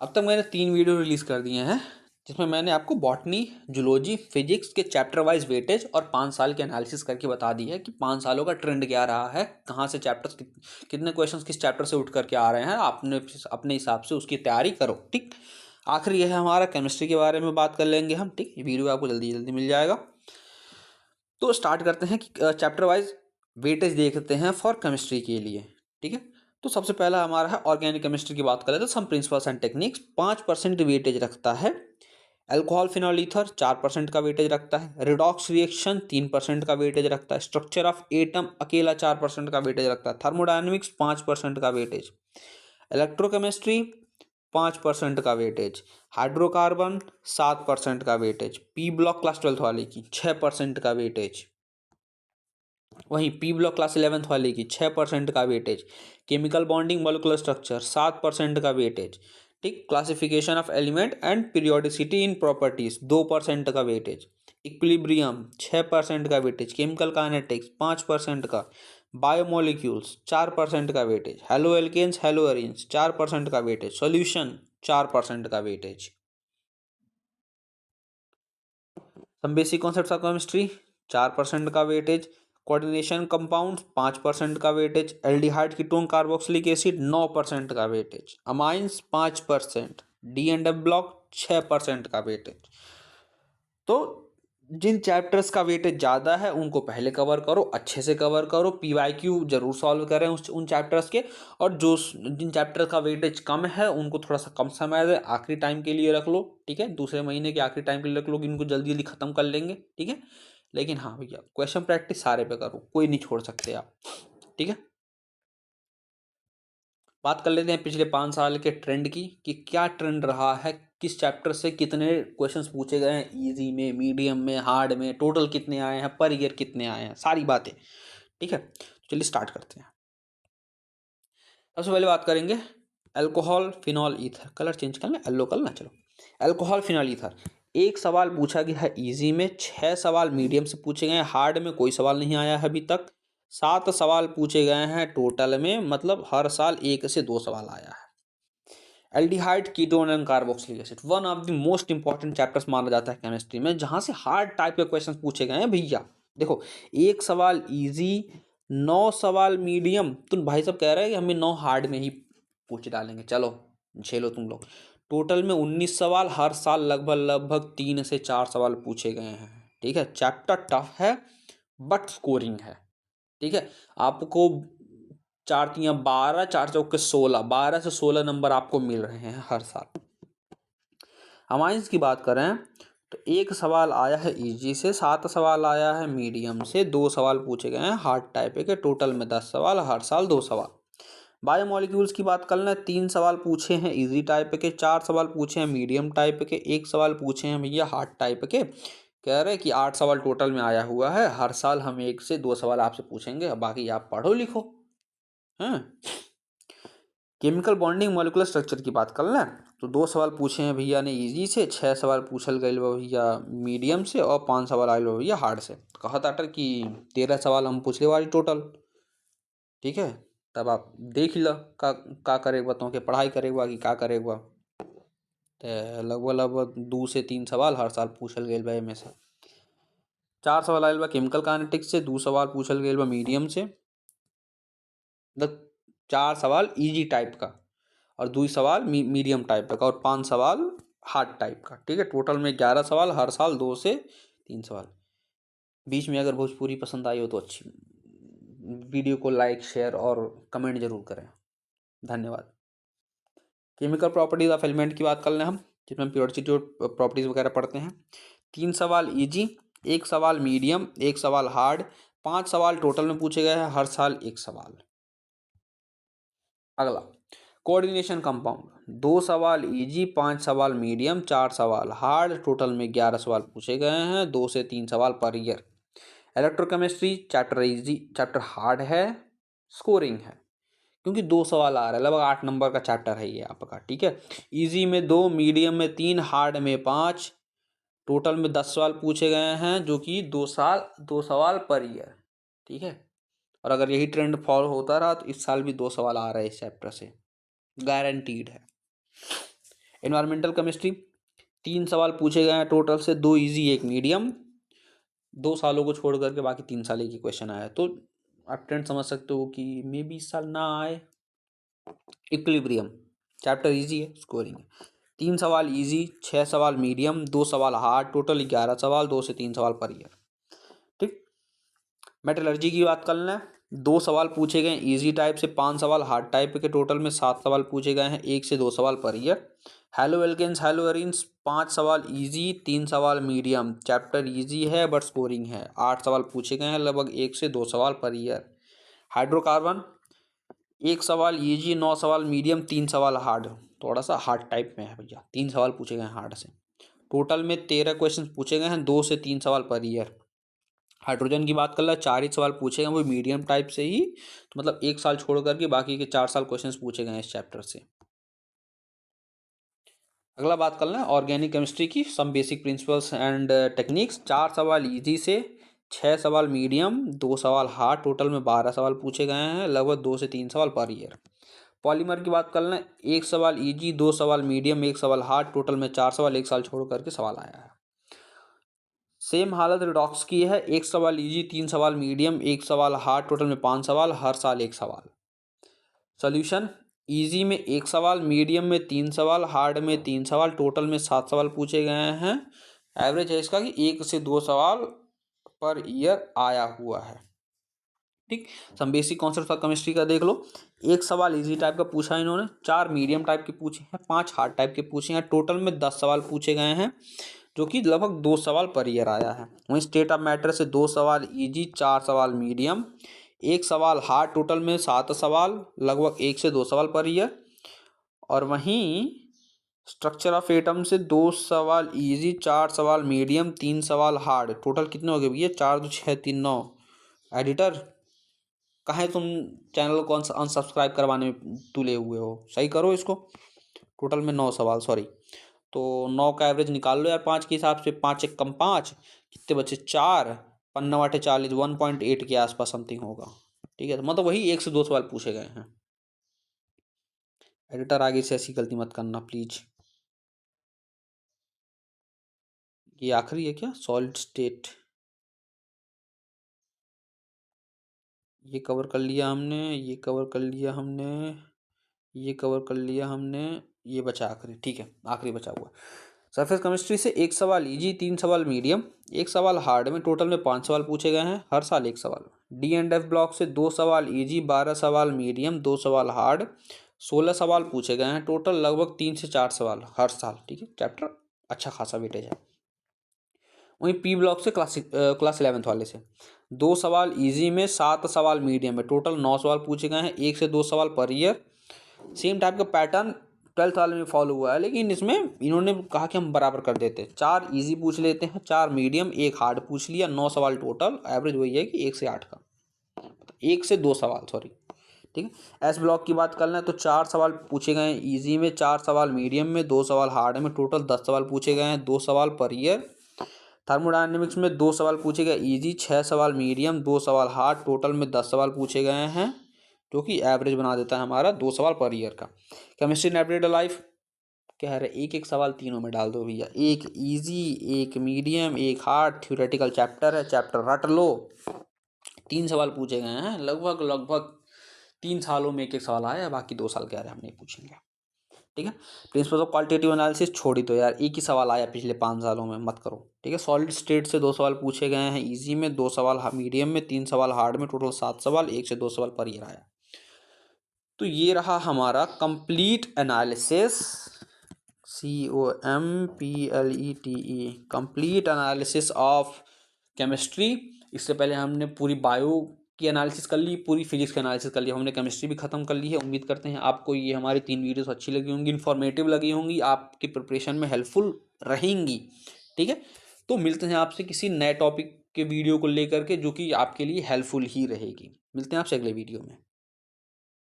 अब तक मैंने 3 वीडियो रिलीज़ कर दिए हैं, जिसमें मैंने आपको बॉटनी, जूलॉजी, फिजिक्स के चैप्टर वाइज वेटेज और 5 साल के एनालिसिस करके बता दी है कि 5 सालों का ट्रेंड क्या रहा है, कहाँ से चैप्टर्स कितने क्वेश्चंस किस चैप्टर से उठ करके आ रहे हैं। आपने अपने हिसाब से उसकी तैयारी करो, ठीक। आखिर यह है हमारा केमिस्ट्री के बारे में बात कर लेंगे हम, ठीक। ये वीडियो आपको जल्दी जल्दी मिल जाएगा। तो स्टार्ट करते हैं कि चैप्टर वाइज वेटेज देखते हैं फॉर केमिस्ट्री के लिए, ठीक है। तो सबसे पहला हमारा है ऑर्गेनिक केमिस्ट्री की बात करें तो some principles and techniques 5% weightage रखता है। अल्कोहल फिनॉल ईथर 4% का वेटेज रखता है। रिडॉक्स रिएक्शन 3% का वेटेज रखता है। स्ट्रक्चर ऑफ एटम अकेला 4% का वेटेज रखता है। थर्मोडायनेमिक्स 5% का वेटेज। इलेक्ट्रोकेमिस्ट्री 5% का वेटेज। हाइड्रोकार्बन 7% का weightage. P block class 12th वाले की 6% का वेटेज। वहीं पी ब्लॉक क्लास 11th वाले की 6% का weightage. Chemical bonding molecular structure 7% का वेटेज, ठीक। Classification of element and periodicity in properties 2% का वेटेज। इक्विलिब्रियम 6% का वेटेज। केमिकल काइनेटिक्स 5% का। बायोमोलिक्यूल्स 4% का weightage. Haloalkanes haloarenes 4% का वेटेज। सॉल्यूशन 4% का weightage. Some basic concepts of chemistry 4% का weightage. Coordination compounds 5% का weightage. Aldehyde ketone carboxylic acid 9% का weightage. Amines 5%। D and F block 6% का weightage. तो जिन chapters का वेटेज ज़्यादा है उनको पहले कवर करो, अच्छे से कवर करो। पीवाईक्यू जरूर सॉल्व करें उन चैप्टर्स के। और जो जिन चैप्टर का वेटेज कम है उनको थोड़ा सा कम समय दे, आखिरी टाइम के लिए रख लो, ठीक है। दूसरे महीने के आखिरी टाइम के लिए रख लो कि इनको जल्दी जल्दी खत्म कर लेंगे, ठीक है। लेकिन हाँ भैया, क्वेश्चन प्रैक्टिस सारे पे करो, कोई नहीं छोड़ सकते आप, ठीक है। बात कर लेते हैं पिछले 5 साल के ट्रेंड की कि क्या ट्रेंड रहा है, किस चैप्टर से कितने क्वेश्चंस पूछे गए हैं, इजी में, मीडियम में, हार्ड में, टोटल कितने आए हैं, पर ईयर कितने आए हैं, सारी बातें, ठीक है। तो चलिए स्टार्ट करते हैं। सबसे पहले बात करेंगे alcohol phenol ether. Colour change करना, येलो कलर ना, चलो। अल्कोहल फिनॉल ईथर, एक सवाल पूछा गया है इजी में, 6 सवाल मीडियम से पूछे गए हैं, हार्ड में कोई सवाल नहीं आया है अभी तक। 7 सवाल पूछे गए हैं टोटल में, मतलब हर साल 1 से 2 सवाल आया है। Aldehyde ketone and carboxylic acid one of the most important chapters माना जाता है केमिस्ट्री में, जहां से हार्ड टाइप के क्वेश्चंस पूछे गए हैं भैया। देखो, 1 सवाल इजी, 9 सवाल मीडियम, तुम भाई साहब कह रहे हैं कि हमें 9 हार्ड में ही पूछ डालेंगे, चलो झेलो तुम लोग। टोटल में 19 सवाल, हर साल लगभग लगभग 3 से 4 सवाल पूछे गए हैं, ठीक है। चैप्टर टफ है बट स्कोरिंग है, ठीक है। आपको 4 3 12, 4 चौके 16, 12 से 16 नंबर आपको मिल रहे हैं हर साल। अमाइंस की बात करें तो 1 सवाल आया है इजी से, 7 सवाल आया है मीडियम से, 2 सवाल पूछे गए हैं हार्ड टाइप के, टोटल में 10 सवाल, हर साल 2 सवाल। बायोमोलिक्यूल्स की बात कर लें, 3 सवाल पूछे हैं इजी टाइप के, 4 सवाल पूछे हैं मीडियम टाइप के, 1 सवाल पूछे हैं भैया हार्ड टाइप के। कह रहे हैं कि 8 सवाल टोटल में आया हुआ है, हर साल हम 1 से 2 सवाल आपसे पूछेंगे, बाकी आप पढ़ो लिखो, हैं। केमिकल बॉन्डिंग मॉलिक्यूलर स्ट्रक्चर की बात कर लें तो 2 सवाल पूछे हैं भैया ने इजी से, 6 सवाल पूछल गए भैया मीडियम से, और 5 सवाल आए भैया हार्ड से। कहा था कि 13 सवाल हम पूछले वाली टोटल, ठीक है। तब आप देख लो का करेगा, तो के पढ़ाई करेगा कि का करेगा। तो लगभग लगभग 2 से 3 सवाल हर साल पूछल गए भाई में से। 4 सवाल आयल बा केमिकल काइनेटिक्स से, 2 सवाल पूछल गए बा मीडियम से, मतलब 4 सवाल इजी टाइप का और 2 सवाल मीडियम टाइप का और 5 सवाल हार्ड टाइप का, ठीक है। टोटल में 11 सवाल, हर साल 2 से 3 सवाल। बीच में अगर भोजपुरी पसंद आई हो तो अच्छी, वीडियो को लाइक शेयर और कमेंट जरूर करें, धन्यवाद। केमिकल प्रॉपर्टीज ऑफ एलिमेंट की बात कर लें हम, जिसमें प्योरिटी प्रॉपर्टीज वगैरह पढ़ते हैं। 3 सवाल इजी, 1 सवाल मीडियम, 1 सवाल हार्ड, 5 सवाल टोटल में पूछे गए हैं, हर साल 1 सवाल। अगला कोऑर्डिनेशन कंपाउंड, 2 सवाल इजी, 5 सवाल मीडियम, 4 सवाल हार्ड, टोटल में 11 सवाल पूछे गए हैं, 2 से 3 सवाल पर year. Electrochemistry chapter easy, chapter hard है, स्कोरिंग है, क्योंकि 2 सवाल आ रहा है, लगभग 8 नंबर का चैप्टर है ये आपका, ठीक है। इजी में 2, मीडियम में 3, हार्ड में 5, टोटल में 10 सवाल पूछे गए हैं, जो कि 2 सवाल पर ईयर, ठीक है। और अगर यही ट्रेंड फॉलो होता रहा तो इस साल भी 2 सवाल आ रहे हैं इस चैप्टर से, गारंटीड है। एनवायरमेंटल केमिस्ट्री 3 सवाल पूछे गए हैं टोटल से, 2 इजी 1 मीडियम, 2 सालों को छोड़ करके बाकी 3 साल एक ही क्वेश्चन आया है। तो आप ट्रेंड समझ सकते हो कि मे बी इस साल ना आए। इक्विलिब्रियम चैप्टर इजी है, स्कोरिंग है। 3 सवाल इजी, 6 सवाल मीडियम, 2 सवाल हार्ड, टोटल 11 सवाल, 2 से 3 सवाल पर ईयर। ठीक। मेटलर्जी की बात कर लें, 2 सवाल पूछे गए इजी टाइप से, 5 सवाल हार्ड टाइप के, टोटल में 7 सवाल पूछे गए हैं, 1 से 2 सवाल पर year. Haloalkanes haloarenes 5 सवाल इजी, 3 सवाल मीडियम, चैप्टर इजी है बट स्कोरिंग है, 8 सवाल पूछे गए हैं, लगभग 1 से 2 सवाल पर ईयर। हाइड्रोकार्बन 1 सवाल इजी, 9 सवाल मीडियम, 3 सवाल हार्ड, थोड़ा सा हार्ड टाइप में है भैया, 3 सवाल पूछे गए हैं हार्ड से, टोटल में 13 क्वेश्चन पूछे गए हैं, 2 से 3 सवाल पर ईयर। हाइड्रोजन की बात कर ले, 4 ही सवाल पूछे गए, वो मीडियम टाइप से ही, तो मतलब 1 साल छोड़ करके बाकी के 4 साल क्वेश्चंस पूछे गए हैं इस चैप्टर से। अगला बात कर लें ऑर्गेनिक केमिस्ट्री की, some basic principles and techniques. 4 सवाल इजी से, 6 सवाल मीडियम, 2 सवाल हार्ड, टोटल में 12 सवाल पूछे गए हैं, लगभग 2 से 3 सवाल पर ईयर। पॉलीमर की बात कर लें, 1 सवाल इजी, 2 सवाल मीडियम, 1 सवाल हार्ड, टोटल में 4 सवाल 1 साल छोड़ करके सवाल आया है। सेम हालत रिडॉक्स की है, 1 सवाल इजी, 3 सवाल मीडियम, 1 सवाल हार्ड, टोटल में 5 सवाल, हर साल 1 सवाल। सॉल्यूशन इजी में 1 सवाल, मीडियम में 3 सवाल, हार्ड में 3 सवाल, टोटल में 7 सवाल पूछे गए हैं। एवरेज है इसका कि 1 से 2 सवाल पर ईयर आया हुआ है। ठीक। Some basic concept of chemistry का देख लो, 1 सवाल इजी टाइप का पूछा इन्होंने, 4 मीडियम टाइप के पूछे हैं, 5 हार्ड टाइप के पूछे हैं, टोटल में 10 सवाल पूछे गए हैं, जो कि लगभग 2 सवाल पर ईयर आया है। वहीं स्टेट ऑफ मैटर से 2 सवाल इजी, 4 सवाल मीडियम, 1 सवाल हार्ड, टोटल में 7 सवाल, लगभग 1 से 2 सवाल पर ईयर। और वहीं स्ट्रक्चर ऑफ एटम से 2 सवाल इजी, 4 सवाल मीडियम, 3 सवाल हार्ड, टोटल कितने हो गए भैया, 4 2 6 3 9। एडिटर कहाँ तुम चैनल को अनसब्सक्राइब करवाने में तुले हुए हो, सही करो इसको। टोटल में 9 सवाल, सॉरी, तो 9 का एवरेज निकाल लो यार 5 के हिसाब से, 5 एक कम 5, कितने बचे 4, 5 40, 1.8 के आसपास समथिंग होगा। ठीक है, तो मतलब वही 1 से 2 सवाल पूछे गए हैं। एडिटर आगे से ऐसी गलती मत करना प्लीज। ये आखिरी है क्या, सॉलिड स्टेट, ये कवर कर लिया हमने, ये कवर कर लिया हमने, ये कवर कर लिया हमने, ये बचा आखिरी। ठीक है, आखिरी बचा हुआ सरफेस केमिस्ट्री से 1 सवाल इजी, 3 सवाल मीडियम, 1 सवाल हार्ड में, टोटल में 5 सवाल पूछे गए हैं, हर साल 1 सवाल। डी एंड एफ ब्लॉक से 2 सवाल इजी, 12 सवाल मीडियम, 2 सवाल हार्ड, 16 सवाल पूछे गए हैं, टोटल लगभग 3 से 4 सवाल हर साल। ठीक है, चैप्टर अच्छा खासा वेटेज है। वहीं पी ब्लॉक से क्लास 11th वाले से 2 सवाल इजी में, 7 सवाल मीडियम में, टोटल 9 सवाल पूछे गए हैं, 1 से 2 सवाल पर ईयर। सेम टाइप का पैटर्न 12th वाले में फॉलो हुआ है, लेकिन इसमें इन्होंने कहा कि हम बराबर कर देते हैं, 4 इजी पूछ लेते हैं, 4 मीडियम, 1 हार्ड पूछ लिया, 9 सवाल टोटल, एवरेज वही है कि 1 से 8 का, 1 से 2 सवाल, सॉरी। ठीक है, एस ब्लॉक की बात कर लें तो 4 सवाल पूछे गए हैं ईजी में, 4 सवाल मीडियम में, 2 सवाल हार्ड में, टोटल 10 सवाल पूछे गए हैं, 2 सवाल पर ईयर। थर्मोडायनेमिक्स में 2 सवाल पूछे गए इजी, 6 सवाल मीडियम, 2 सवाल हार्ड, टोटल में 10 सवाल पूछे गए हैं, जो कि एवरेज बना देता है हमारा 2 सवाल पर ईयर का। केमिस्ट्री इन एवरीडे लाइफ कह रहे एक एक सवाल तीनों में डाल दो भैया, 1 easy, 1 medium, 1 hard, theoretical chapter है, चैप्टर रट लो। 3 सवाल पूछे गए हैं, लगभग लगभग 3 सालों में 1 सवाल आया, बाकी 2 साल कह रहे हम नहीं पूछेंगे। ठीक है, प्रिंसिपल ऑफ क्वालिटेटिव एनालिसिस छोड़ी तो यार, 1 ही सवाल आया पिछले 5 सालों में, मत करो। ठीक है, सॉलिड स्टेट से 2 सवाल पूछे गए हैं इजी में, 2 सवाल मीडियम में, 3 सवाल हार्ड में, टोटल 7 सवाल, 1 से 2 सवाल पर ईयर आया। तो ये रहा हमारा complete analysis, COMPLETE, complete analysis of chemistry. इससे पहले हमने पूरी बायो की एनालिसिस कर ली, पूरी फिजिक्स की एनालिसिस कर ली, हमने केमिस्ट्री भी खत्म कर ली है। उम्मीद करते हैं आपको ये हमारी 3 वीडियोस अच्छी लगी होंगी, इन्फॉर्मेटिव लगी होंगी, आपकी प्रिपरेशन में हेल्पफुल रहेंगी। ठीक है, तो मिलते हैं आपसे किसी नए टॉपिक के वीडियो को लेकर के, जो कि आपके लिए हेल्पफुल ही रहेगी। मिलते हैं आपसे अगले वीडियो में।